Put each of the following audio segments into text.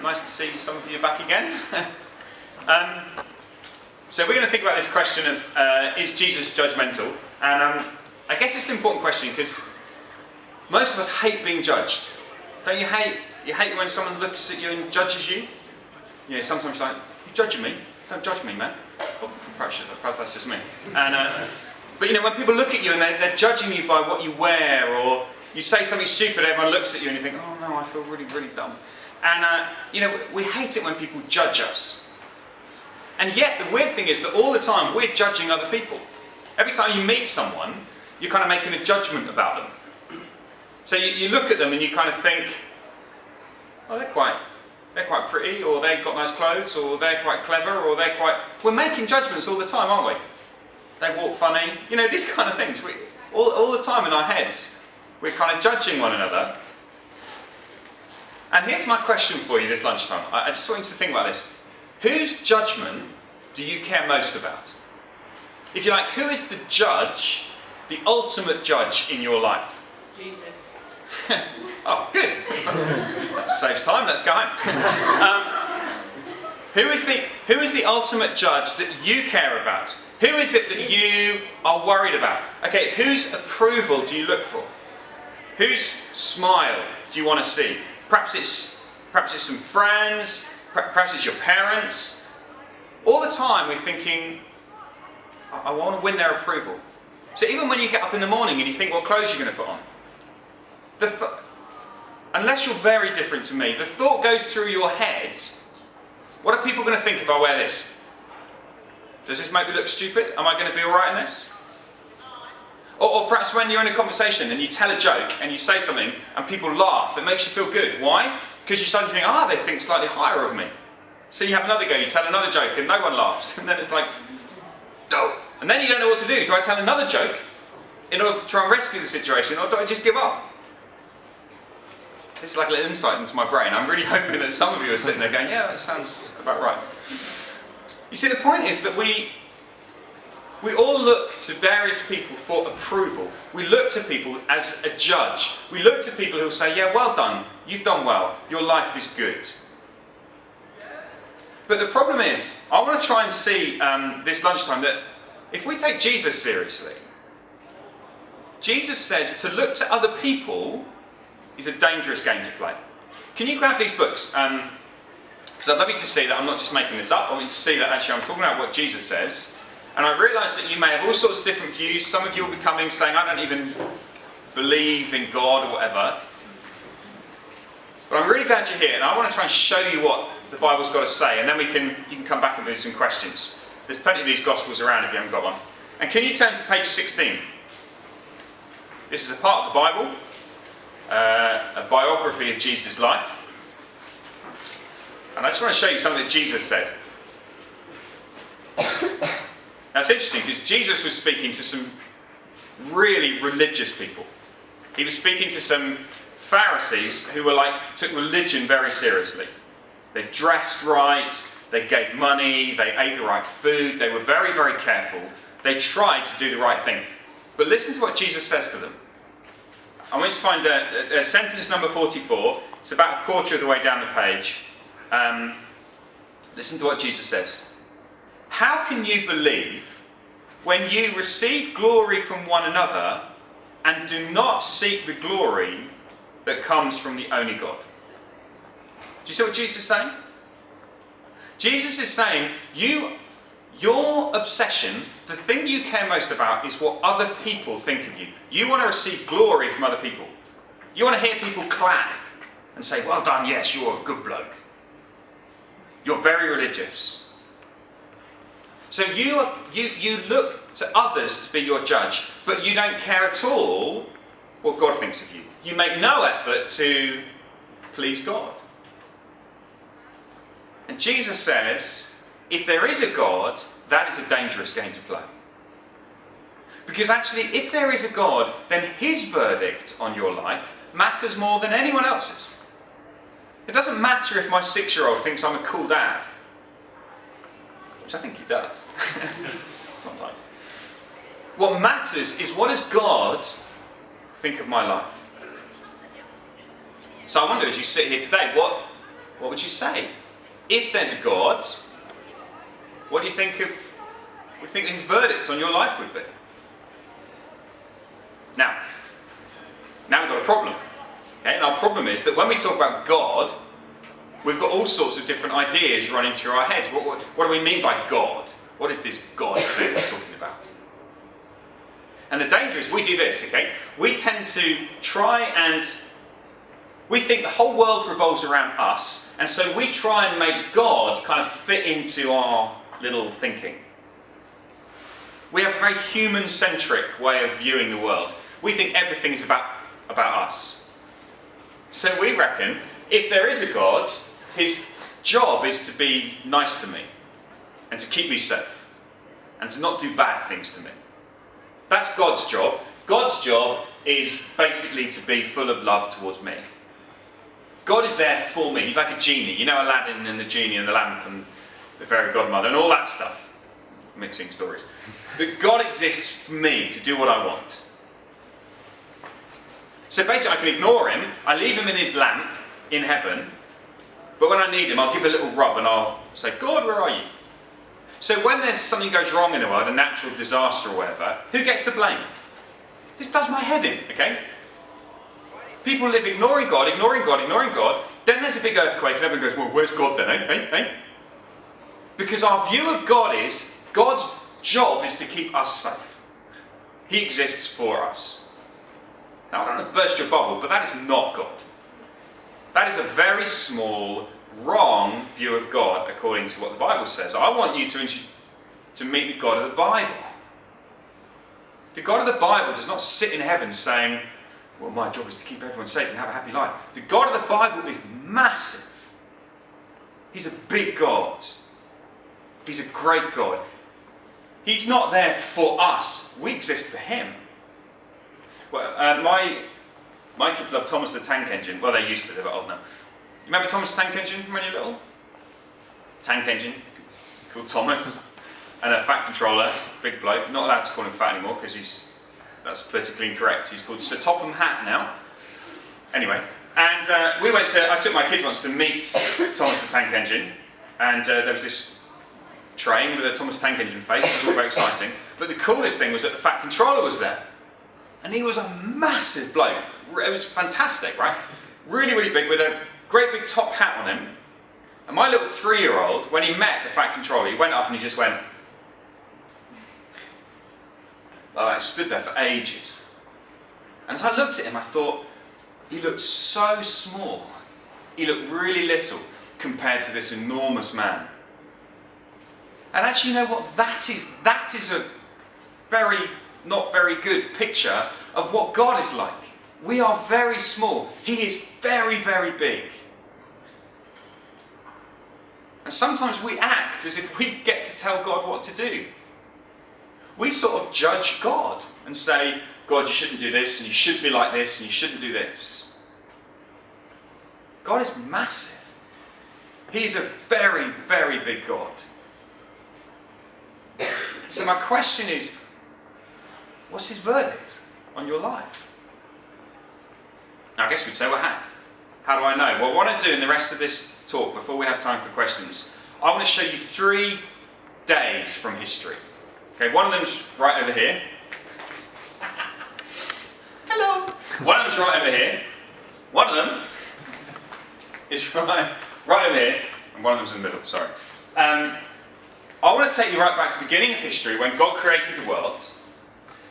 Nice to see some of you back again. So we're going to think about this question of, is Jesus judgmental? And I guess it's an important question because most of us hate being judged. Don't you hate? You hate when someone looks at you and judges you? You know, sometimes you're like, you're judging me? Don't judge me, man. Well, perhaps that's just me. And but you know, when people look at you and they're judging you by what you wear, or you say something stupid, everyone looks at you and you think, oh no, I feel really, really dumb. And you know, we hate it when people judge us. And yet, the weird thing is that all the time we're judging other people. Every time you meet someone, you're kind of making a judgment about them. So you look at them and you kind of think, oh, they're quite pretty, or they've got nice clothes, or they're quite clever, or they're quite... We're making judgments all the time, aren't we? They walk funny. You know, these kind of things. All the time in our heads, we're kind of judging one another. And here's my question for you this lunchtime. I just want you to think about this. Whose judgment do you care most about? If you like, who is the judge, the ultimate judge in your life? Jesus. Oh, good. That saves time. Let's go home. Who is the ultimate judge that you care about? Who is it that you are worried about? Okay, whose approval do you look for? Whose smile do you want to see? Perhaps it's some friends. Perhaps it's your parents. All the time we're thinking, I want to win their approval. So even when you get up in the morning and you think what clothes you're going to put on, unless you're very different to me, the thought goes through your head, what are people going to think if I wear this? Does this make me look stupid? Am I going to be alright in this? Or perhaps when you're in a conversation and you tell a joke and you say something and people laugh, it makes you feel good. Why? Because you suddenly think, they think slightly higher of me. So you have another go, you tell another joke and no one laughs. And then it's like, no. And then you don't know what to do. Do I tell another joke in order to try and rescue the situation, or do I just give up? This is like a little insight into my brain. I'm really hoping that some of you are sitting there going, yeah, that sounds about right. You see, the point is that we all look to various people for approval. We look to people as a judge. We look to people who say, yeah, well done, you've done well, your life is good. But the problem is, I want to try and see this lunchtime that if we take Jesus seriously, Jesus says to look to other people is a dangerous game to play. Can you grab these books? Because I'd love you to see that I'm not just making this up. I want you to see that actually I'm talking about what Jesus says. And I realise that you may have all sorts of different views. Some of you will be coming saying, I don't even believe in God or whatever. But I'm really glad you're here, and I want to try and show you what the Bible's got to say, and then you can come back and do some questions. There's plenty of these Gospels around if you haven't got one. And can you turn to page 16? This is a part of the Bible, a biography of Jesus' life. And I just want to show you something that Jesus said. Now it's interesting because Jesus was speaking to some really religious people. He was speaking to some Pharisees who took religion very seriously. They dressed right, they gave money, they ate the right food, they were very, very careful. They tried to do the right thing. But listen to what Jesus says to them. I want you to find a sentence number 44. It's about a quarter of the way down the page. Listen to what Jesus says. How can you believe when you receive glory from one another and do not seek the glory that comes from the only God? Do you see what Jesus is saying? Jesus is saying, your obsession, the thing you care most about is what other people think of you. You want to receive glory from other people. You want to hear people clap and say, well done, yes, you're a good bloke. You're very religious. So you look to others to be your judge, but you don't care at all what God thinks of you. You make no effort to please God. And Jesus says, if there is a God, that is a dangerous game to play. Because actually, if there is a God, then his verdict on your life matters more than anyone else's. It doesn't matter if my 6-year-old thinks I'm a cool dad. Which I think he does. Sometimes. What matters is, what does God think of my life? So I wonder, as you sit here today, what would you say? If there's a God, what do you think his verdict on your life would be? Now we've got a problem. Okay? And our problem is that when we talk about God, we've got all sorts of different ideas running through our heads. What do we mean by God? What is this God thing we're talking about? And the danger is we do this, okay? We tend to try and we think the whole world revolves around us, and so we try and make God kind of fit into our little thinking. We have a very human-centric way of viewing the world. We think everything is about us. So we reckon if there is a God, his job is to be nice to me and to keep me safe and to not do bad things to me. That's God's job. God's job is basically to be full of love towards me. God is there for me. He's like a genie. You know Aladdin and the genie and the lamp and the fairy godmother and all that stuff. Mixing stories. But God exists for me to do what I want. So basically I can ignore him. I leave him in his lamp in heaven. But when I need him, I'll give a little rub and I'll say, God, where are you? So when there's something goes wrong in the world, a natural disaster or whatever, who gets the blame? This does my head in, okay? People live ignoring God. Then there's a big earthquake and everyone goes, well, where's God then, eh? Because our view of God is, God's job is to keep us safe. He exists for us. Now, I don't want to burst your bubble, but that is not God. That is a very small, wrong view of God, according to what the Bible says. I want you to meet the God of the Bible. The God of the Bible does not sit in heaven saying, well, my job is to keep everyone safe and have a happy life. The God of the Bible is massive. He's a big God. He's a great God. He's not there for us. We exist for him. Well, my kids love Thomas the Tank Engine. Well, they used to. They're a bit old now. You remember Thomas the Tank Engine from when you were little? Tank engine, called Thomas. And a fat controller, big bloke. Not allowed to call him fat anymore because that's politically incorrect. He's called Sir Topham Hatt now. Anyway, and I took my kids once to meet Thomas the Tank Engine, and there was this train with a Thomas Tank Engine face. It was all very exciting. But the coolest thing was that the fat controller was there, and he was a massive bloke. It was fantastic, right? Really, really big with a great big top hat on him. And my little 3-year-old, when he met the fat controller, he went up and he just went. I stood there for ages. And as I looked at him, I thought, he looked so small. He looked really little compared to this enormous man. And actually, you know what? That is a not very good picture of what God is like. We are very small. He is very, very big. And sometimes we act as if we get to tell God what to do. We sort of judge God and say, God, you shouldn't do this, and you should be like this, and you shouldn't do this. God is massive. He's a very, very big God. So my question is, what's his verdict on your life? Now I guess we'd say, well, how do I know? Well, what I do in the rest of this talk, before we have time for questions, I want to show you 3 days from history. Okay, one of them's right over here. Hello. One of them's right over here. One of them is right over here, and one of them's in the middle. Sorry. I want to take you right back to the beginning of history when God created the world.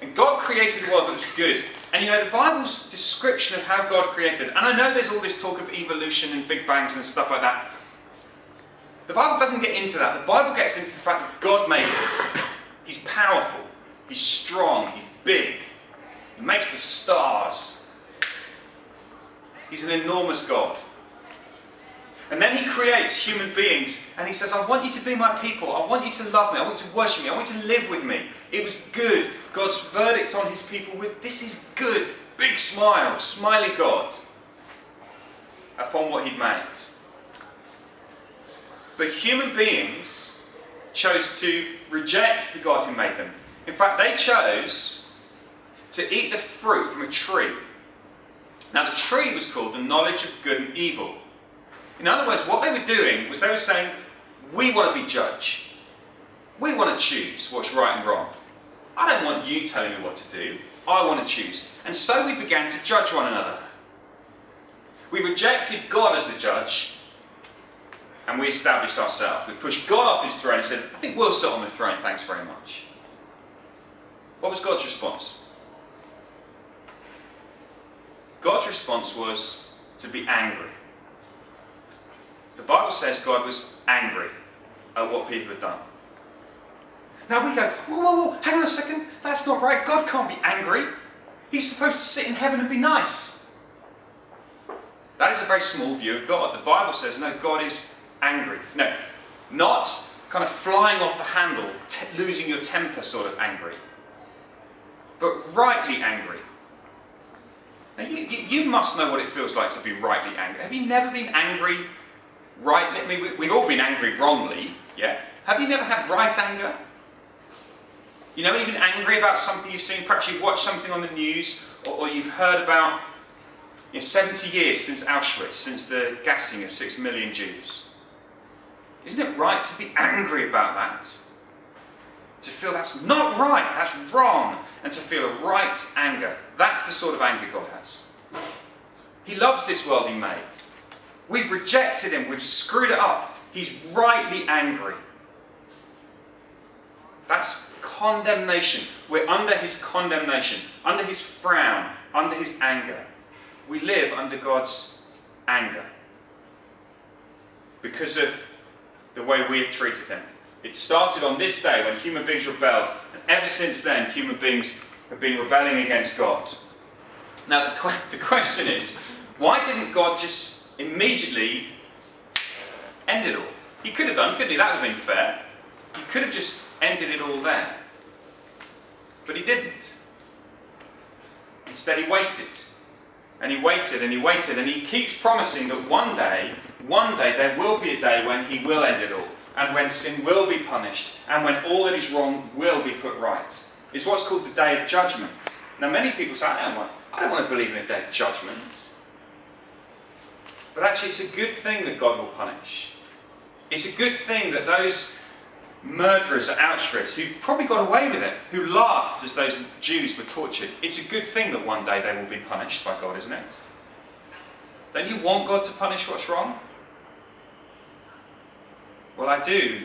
And God created a world that was good. And you know, the Bible's description of how God created, and I know there's all this talk of evolution and big bangs and stuff like that. The Bible doesn't get into that. The Bible gets into the fact that God made it. He's powerful. He's strong. He's big. He makes the stars. He's an enormous God. And then he creates human beings and he says, I want you to be my people. I want you to love me. I want you to worship me. I want you to live with me. It was good. God's verdict on his people was, this is good. Big smile. Smiley God. Upon what he'd made. But human beings chose to reject the God who made them. In fact, they chose to eat the fruit from a tree. Now the tree was called the knowledge of good and evil. In other words, what they were doing was they were saying, we want to be judge. We want to choose what's right and wrong. I don't want you telling me what to do. I want to choose. And so we began to judge one another. We rejected God as the judge, and we established ourselves. We pushed God off his throne and said, I think we'll sit on the throne, thanks very much. What was God's response? God's response was to be angry. The Bible says God was angry at what people had done. Now we go, whoa, hang on a second, that's not right. God can't be angry. He's supposed to sit in heaven and be nice. That is a very small view of God. The Bible says, no, God is angry. No, not kind of flying off the handle, losing your temper sort of angry, but rightly angry. Now you must know what it feels like to be rightly angry. Have you never been angry rightly? I mean, we've all been angry wrongly, yeah? Have you never had right anger? You know, when you've been angry about something you've seen, perhaps you've watched something on the news, or you've heard about 70 years since Auschwitz, since the gassing of 6 million Jews. Isn't it right to be angry about that? To feel that's not right, that's wrong, and to feel a right anger. That's the sort of anger God has. He loves this world he made. We've rejected him, we've screwed it up. He's rightly angry. That's condemnation. We're under his condemnation, under his frown, under his anger. We live under God's anger because of the way we have treated him. It started on this day when human beings rebelled, and ever since then human beings have been rebelling against God. Now the question is, why didn't God just immediately end it all? He could have done, couldn't he? That would have been fair. He could have just ended it all there. But he didn't. Instead he waited. And he waited and he waited, and he keeps promising that one day there will be a day when he will end it all, and when sin will be punished, and when all that is wrong will be put right. It's what's called the day of judgment. Now many people say, I don't want to believe in a day of judgment. But actually it's a good thing that God will punish. It's a good thing that those murderers at Auschwitz, who've probably got away with it, who laughed as those Jews were tortured, it's a good thing that one day they will be punished by God, isn't it? Don't you want God to punish what's wrong? Well, I do,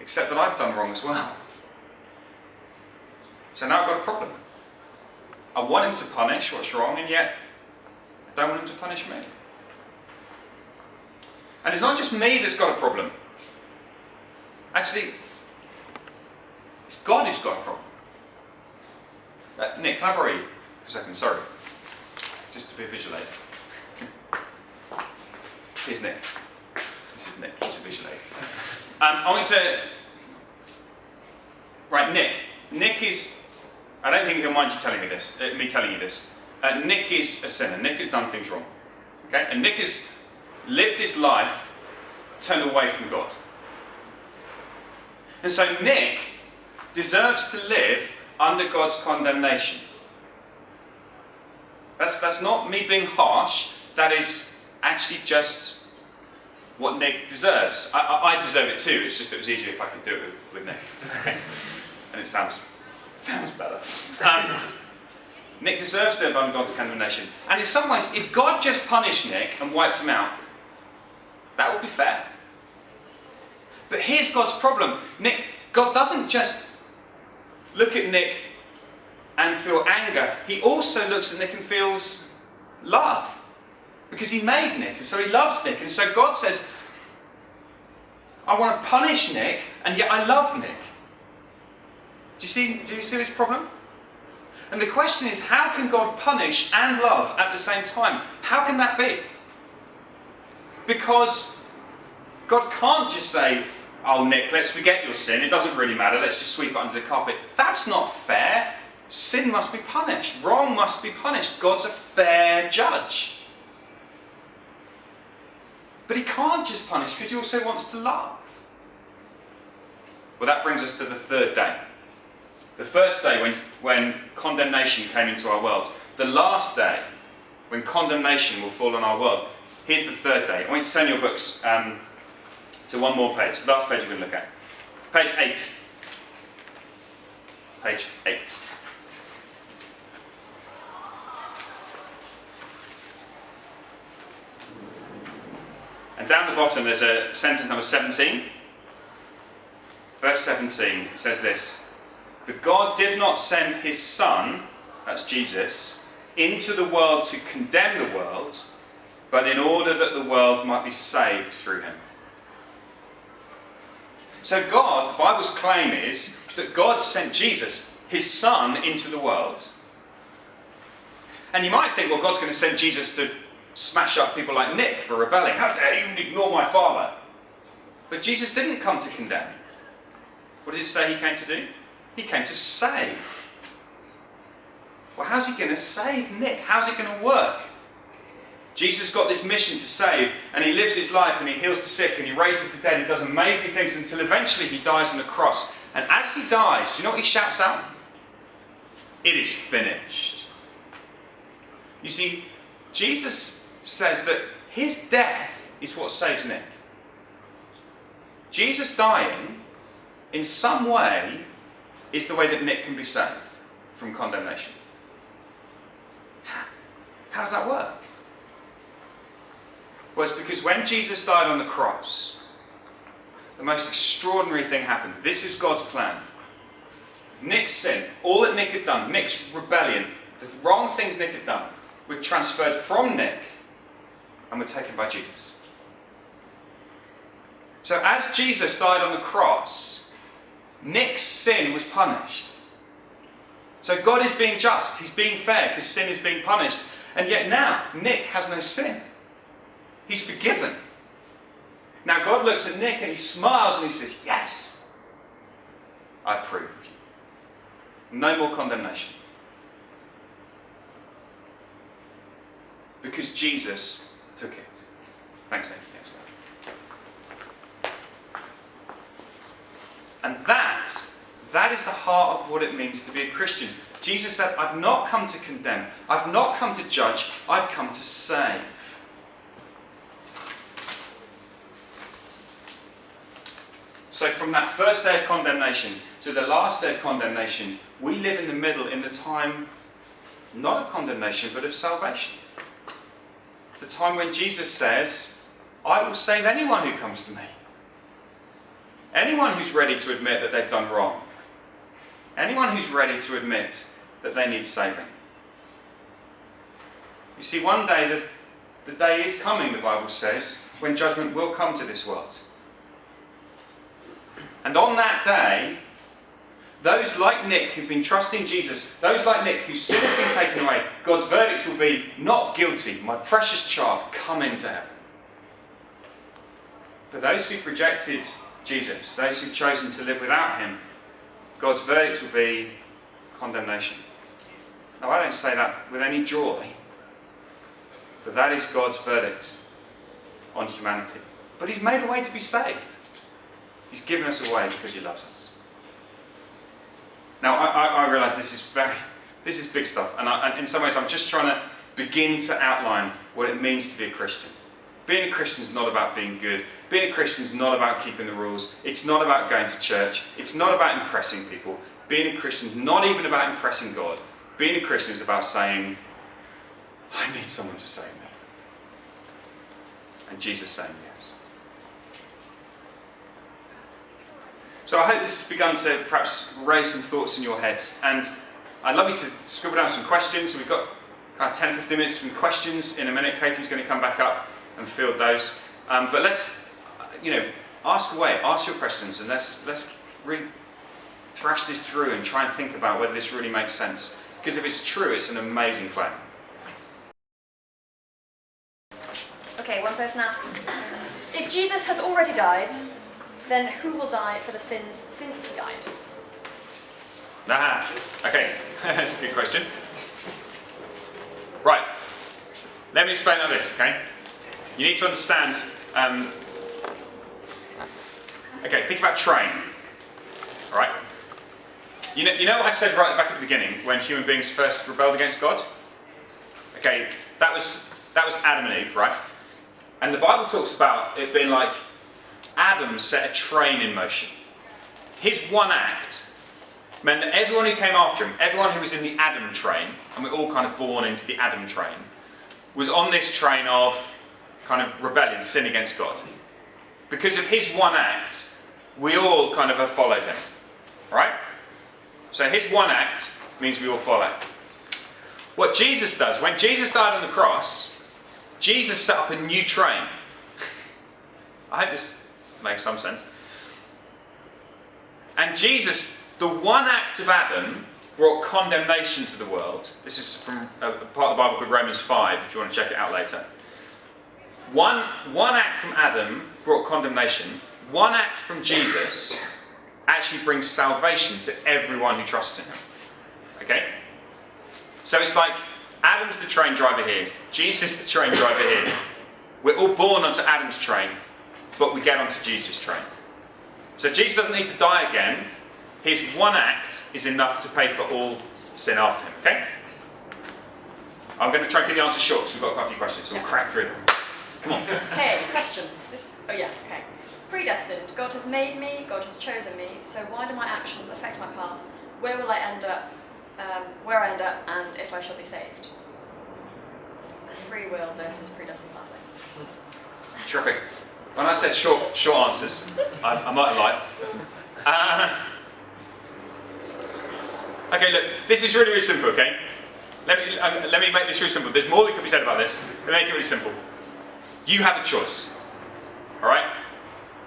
except that I've done wrong as well. So now I've got a problem. I want him to punish what's wrong, and yet I don't want him to punish me. And it's not just me that's got a problem. Actually, it's God who's got a problem. Nick, can I borrow you for a second? Sorry. Just to be a visual aid. Here's Nick. This is Nick, he's a visual aid. I want to... Right, Nick. Nick is... I don't think he'll mind you telling me this, me telling you this. Nick is a sinner. Nick has done things wrong. Okay? And Nick has lived his life turned away from God. And so Nick deserves to live under God's condemnation. That's not me being harsh. That is actually just what Nick deserves. I deserve it too. It's just it was easier if I could do it with Nick. And it sounds better. Nick deserves to live under God's condemnation. And in some ways, if God just punished Nick and wiped him out, that would be fair. But here's God's problem. God doesn't just look at Nick and feel anger. He also looks at Nick and feels love. Because he made Nick, and so he loves Nick. And so God says, I want to punish Nick, and yet I love Nick. Do you see this problem? And the question is, how can God punish and love at the same time? How can that be? Because God can't just say, oh Nick, let's forget your sin, it doesn't really matter, let's just sweep it under the carpet. That's not fair. Sin must be punished. Wrong must be punished. God's a fair judge. But he can't just punish because he also wants to love. Well, that brings us to the third day. The first day when condemnation came into our world. The last day when condemnation will fall on our world. here's the third day. I want you to turn your books to one more page. Last page we're going to look at. Page 8. Page 8. And down the bottom there's a sentence number 17. Verse 17 says this: "For God did not send his Son," that's Jesus, "into the world to condemn the world, but in order that the world might be saved through him." So God, the Bible's claim is that God sent Jesus, his Son, into the world. And you might think, well, God's going to send Jesus to smash up people like Nick for rebelling. How dare you ignore my Father? But Jesus didn't come to condemn. What does it say he came to do? He came to save. Well, how's he going to save Nick? How's it going to work? Jesus got this mission to save, and he lives his life, and he heals the sick, and he raises the dead, he does amazing things until eventually he dies on the cross. And as he dies, do you know what he shouts out? It is finished. You see, Jesus says that his death is what saves Nick. Jesus dying, in some way, is the way that Nick can be saved from condemnation. How does that work? Well, it's because when Jesus died on the cross, the most extraordinary thing happened. This is God's plan. Nick's sin, all that Nick had done, Nick's rebellion, the wrong things Nick had done, were transferred from Nick and were taken by Jesus. So as Jesus died on the cross, Nick's sin was punished. So God is being just, he's being fair, because sin is being punished. And yet now, Nick has no sin. He's forgiven. Now God looks at Nick and he smiles and he says, yes, I approve of you. No more condemnation. Because Jesus took it. Thanks, Nick. Next slide. And that is the heart of what it means to be a Christian. Jesus said, I've not come to condemn. I've not come to judge. I've come to save. So from that first day of condemnation to the last day of condemnation, we live in the middle, in the time not of condemnation but of salvation. The time when Jesus says, I will save anyone who comes to me. Anyone who's ready to admit that they've done wrong. Anyone who's ready to admit that they need saving. You see, one day, the day is coming, the Bible says, when judgment will come to this world. And on that day, those like Nick who've been trusting Jesus, those like Nick whose sin has been taken away, God's verdict will be, not guilty, my precious child, come into heaven. But those who've rejected Jesus, those who've chosen to live without him, God's verdict will be condemnation. Now, I don't say that with any joy, but that is God's verdict on humanity. But he's made a way to be saved. He's given us a way because he loves us. Now, I realise this is big stuff, and in some ways I'm just trying to begin to outline what it means to be a Christian. Being a Christian is not about being good. Being a Christian is not about keeping the rules. It's not about going to church. It's not about impressing people. Being a Christian is not even about impressing God. Being a Christian is about saying, I need someone to save me. And Jesus saying yes. So I hope this has begun to perhaps raise some thoughts in your heads. And I'd love you to scribble down some questions. We've got kind of 10-15 minutes from questions in a minute. Katie's going to come back up and field those. But let's, ask away, ask your questions, and let's really thrash this through and try and think about whether this really makes sense. Because if it's true, it's an amazing claim. Okay, one person asked, if Jesus has already died, then who will die for the sins since he died? Okay, that's a good question. Right, let me explain like this, okay? You need to understand, think about train, all right? You know what I said right back at the beginning when human beings first rebelled against God? Okay, that was Adam and Eve, right? And the Bible talks about it being like Adam set a train in motion. His one act meant that everyone who came after him, everyone who was in the Adam train, and we're all kind of born into the Adam train, was on this train of kind of rebellion, sin against God. Because of his one act, we all kind of have followed him. Right? So his one act means we all follow. What Jesus does, when Jesus died on the cross, Jesus set up a new train. I hope this makes some sense. And Jesus, the one act of Adam, brought condemnation to the world. This is from a part of the Bible called Romans 5, if you want to check it out later. One act from Adam brought condemnation. One act from Jesus actually brings salvation to everyone who trusts in him. Okay? So it's like Adam's the train driver here. Jesus is the train driver here. We're all born onto Adam's train, but we get onto Jesus' train. So Jesus doesn't need to die again. His one act is enough to pay for all sin after him. Okay? I'm going to try to keep the answer short because we've got quite a few questions, so we'll crack through them. Come on. Okay, question. Okay. Predestined. God has made me, God has chosen me, so why do my actions affect my path? Where will I end up? Where I end up, and if I shall be saved? Free will versus predestined pathway. Terrific. When I said short answers, I might have lied. Okay, look, this is really, really simple, okay? Let me make this really simple. There's more that can be said about this. Let me make it really simple. You have a choice. Alright?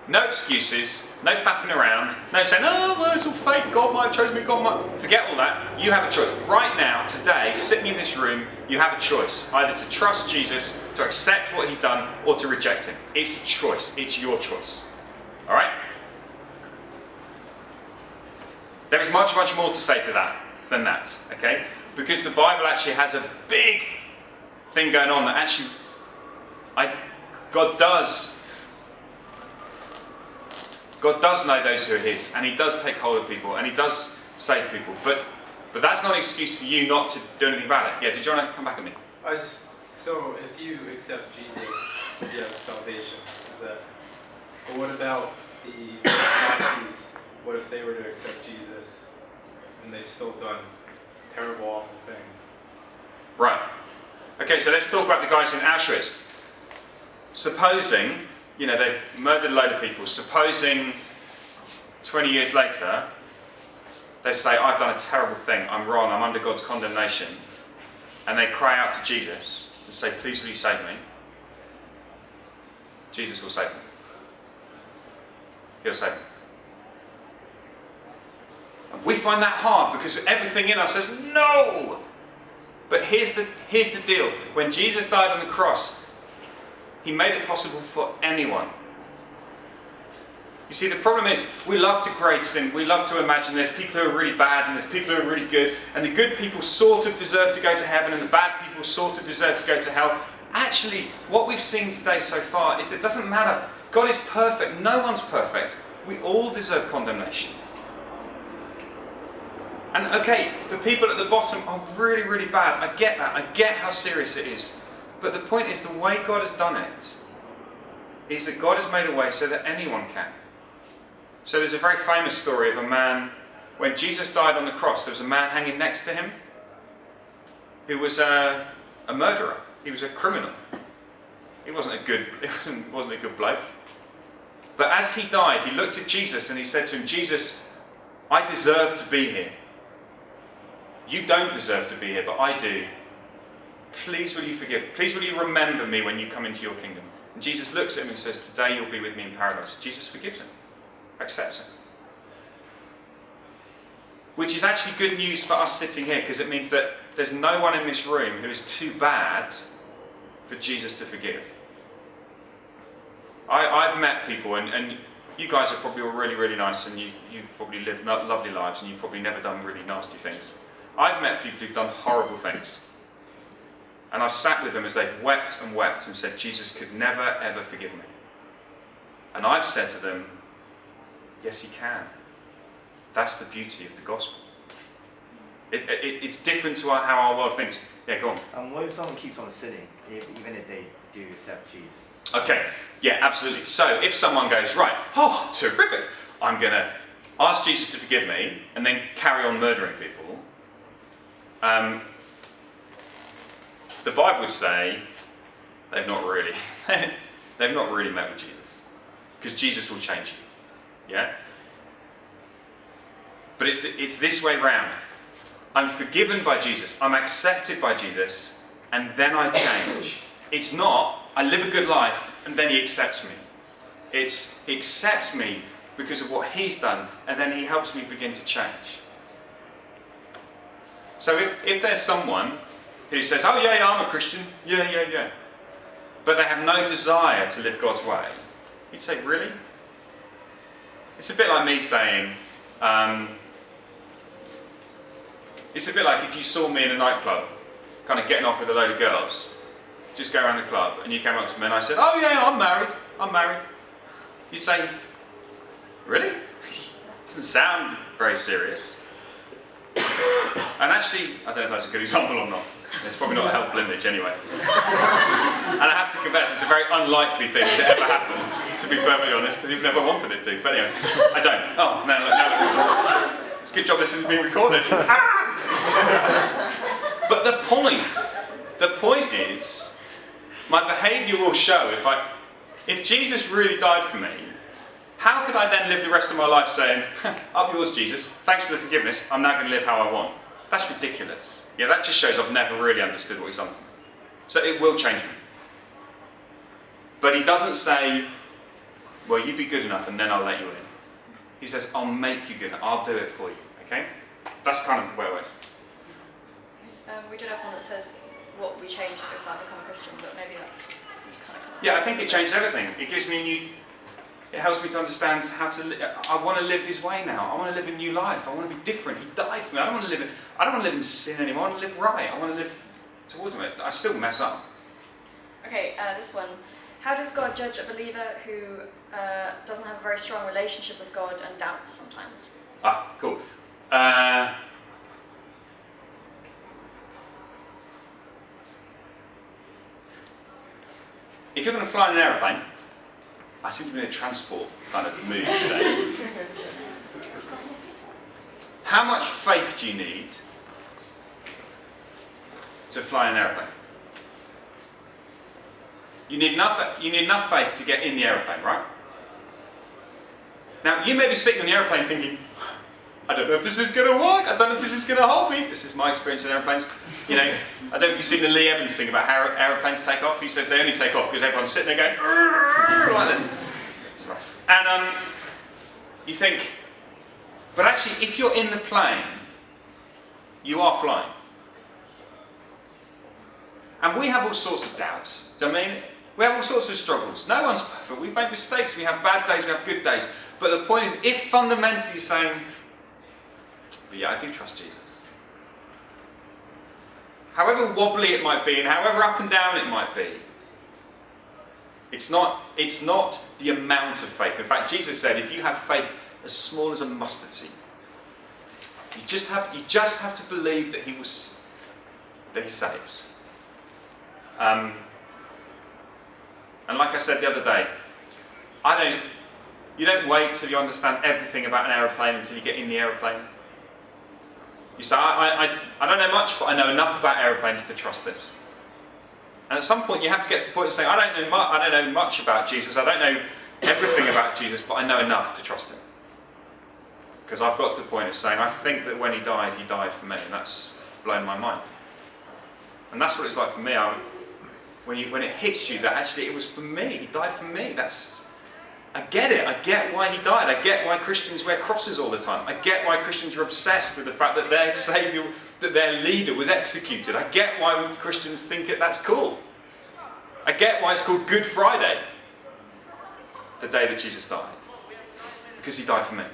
No excuses, no faffing around, no saying, oh, well, it's all fake, God might have chosen me, God might... Forget all that. You have a choice. Right now, today, sitting in this room, you have a choice. Either to trust Jesus, to accept what he's done, or to reject him. It's a choice. It's your choice. Alright? There is much, much more to say to that than that, okay? Because the Bible actually has a big thing going on that actually God does know those who are his, and he does take hold of people, and he does save people. But that's not an excuse for you not to do anything about it. Yeah, did you want to come back at me? So if you accept Jesus, you have salvation. But what about the Nazis? What if they were to accept Jesus and they've still done terrible, awful things? Right. Okay, so let's talk about the guys in Auschwitz. Supposing, they've murdered a load of people. Supposing 20 years later, they say, I've done a terrible thing, I'm wrong, I'm under God's condemnation. And they cry out to Jesus and say, please will you save me? Jesus will save them. He'll save them. And we find that hard because everything in us says, no! But here's the deal. When Jesus died on the cross, he made it possible for anyone. You see, the problem is, we love to grade sin. We love to imagine there's people who are really bad and there's people who are really good. And the good people sort of deserve to go to heaven and the bad people sort of deserve to go to hell. Actually, what we've seen today so far is that it doesn't matter. God is perfect. No one's perfect. We all deserve condemnation. And okay, the people at the bottom are really, really bad. I get that. I get how serious it is. But the point is, the way God has done it is that God has made a way so that anyone can. So there's a very famous story of a man, when Jesus died on the cross, there was a man hanging next to him who was a murderer. He was a criminal. He wasn't a good bloke. But as he died, he looked at Jesus and he said to him, Jesus, I deserve to be here. You don't deserve to be here, but I do. Please will you forgive? Please will you remember me when you come into your kingdom? And Jesus looks at him and says, today you'll be with me in paradise. Jesus forgives him, accepts him. Which is actually good news for us sitting here, because it means that there's no one in this room who is too bad for Jesus to forgive. I've met people, and you guys are probably all really, really nice, and you've probably lived lovely lives, and you've probably never done really nasty things. I've met people who've done horrible things. And I've sat with them as they've wept and said, Jesus could never, ever forgive me. And I've said to them, yes, he can. That's the beauty of the gospel. It's different to how our world thinks. Yeah, go on. What if someone keeps on sinning, even if they do accept Jesus? Okay, yeah, absolutely. So if someone goes, right, oh, terrific, I'm going to ask Jesus to forgive me and then carry on murdering people, the Bible would say they've not really met with Jesus. Because Jesus will change you. Yeah? But it's this way round. I'm forgiven by Jesus, I'm accepted by Jesus, and then I change. It's not, I live a good life and then he accepts me. It's, he accepts me because of what he's done, and then he helps me begin to change. So if there's someone who says, oh yeah, I'm a Christian, yeah, but they have no desire to live God's way, you'd say, really? It's a bit like me saying, it's a bit like if you saw me in a nightclub, kind of getting off with a load of girls, just go around the club, and you came up to me and I said, oh yeah, I'm married. You'd say, really? Doesn't sound very serious. And actually, I don't know if that's a good example or not. It's probably not a helpful image anyway. And I have to confess, it's a very unlikely thing to ever happen, to be perfectly honest. You've never wanted it to. But anyway, I don't. Oh, no. It's a good job this isn't being recorded. But the point is, my behaviour will show if Jesus really died for me, how could I then live the rest of my life saying, up yours, Jesus, thanks for the forgiveness, I'm now going to live how I want? That's ridiculous. Yeah, that just shows I've never really understood what he's done for me. So it will change me. But he doesn't say, well, you be good enough and then I'll let you in. He says, I'll make you good, I'll do it for you, okay? That's kind of the way it works. We do have one that says what we changed if I become a Christian, but maybe that's kind of... Yeah, I think it changed everything. It gives me it helps me to understand how to I want to live his way now. I want to live a new life. I want to be different. He died for me. I don't want to live in sin anymore. I want to live right. I want to live towards him. I still mess up. Okay, this one. How does God judge a believer who doesn't have a very strong relationship with God and doubts sometimes? Ah, cool. If you're going to fly in an aeroplane, I seem to be in a transport kind of mood today. How much faith do you need to fly in an aeroplane? You need enough faith to get in the aeroplane, right? Now, you may be sitting on the aeroplane thinking, I don't know if this is going to work, I don't know if this is going to hold me. This is my experience in aeroplanes. You know, I don't know if you've seen the Lee Evans thing about how aeroplanes take off. He says they only take off because everyone's sitting there going, like this. And you think, but actually if you're in the plane, you are flying. And we have all sorts of doubts. Do you know what I mean? We have all sorts of struggles. No one's perfect. We make mistakes. We have bad days. We have good days. But the point is, if fundamentally you're saying, but yeah, I do trust Jesus. However wobbly it might be and however up and down it might be, it's not the amount of faith. In fact, Jesus said, if you have faith as small as a mustard seed, you just have to believe that he saves. And like I said the other day, you don't wait till you understand everything about an aeroplane until you get in the aeroplane. You say, I don't know much, but I know enough about aeroplanes to trust this. And at some point you have to get to the point of saying, I don't know much about Jesus, I don't know everything about Jesus, but I know enough to trust him. Because I've got to the point of saying, I think that when he died for me, and that's blown my mind. And that's what it's like for me. When it hits you that actually it was for me, he died for me, I get it. I get why he died. I get why Christians wear crosses all the time. I get why Christians are obsessed with the fact that their saviour, that their leader was executed. I get why Christians think that's cool. I get why it's called Good Friday, the day that Jesus died. Because he died for me.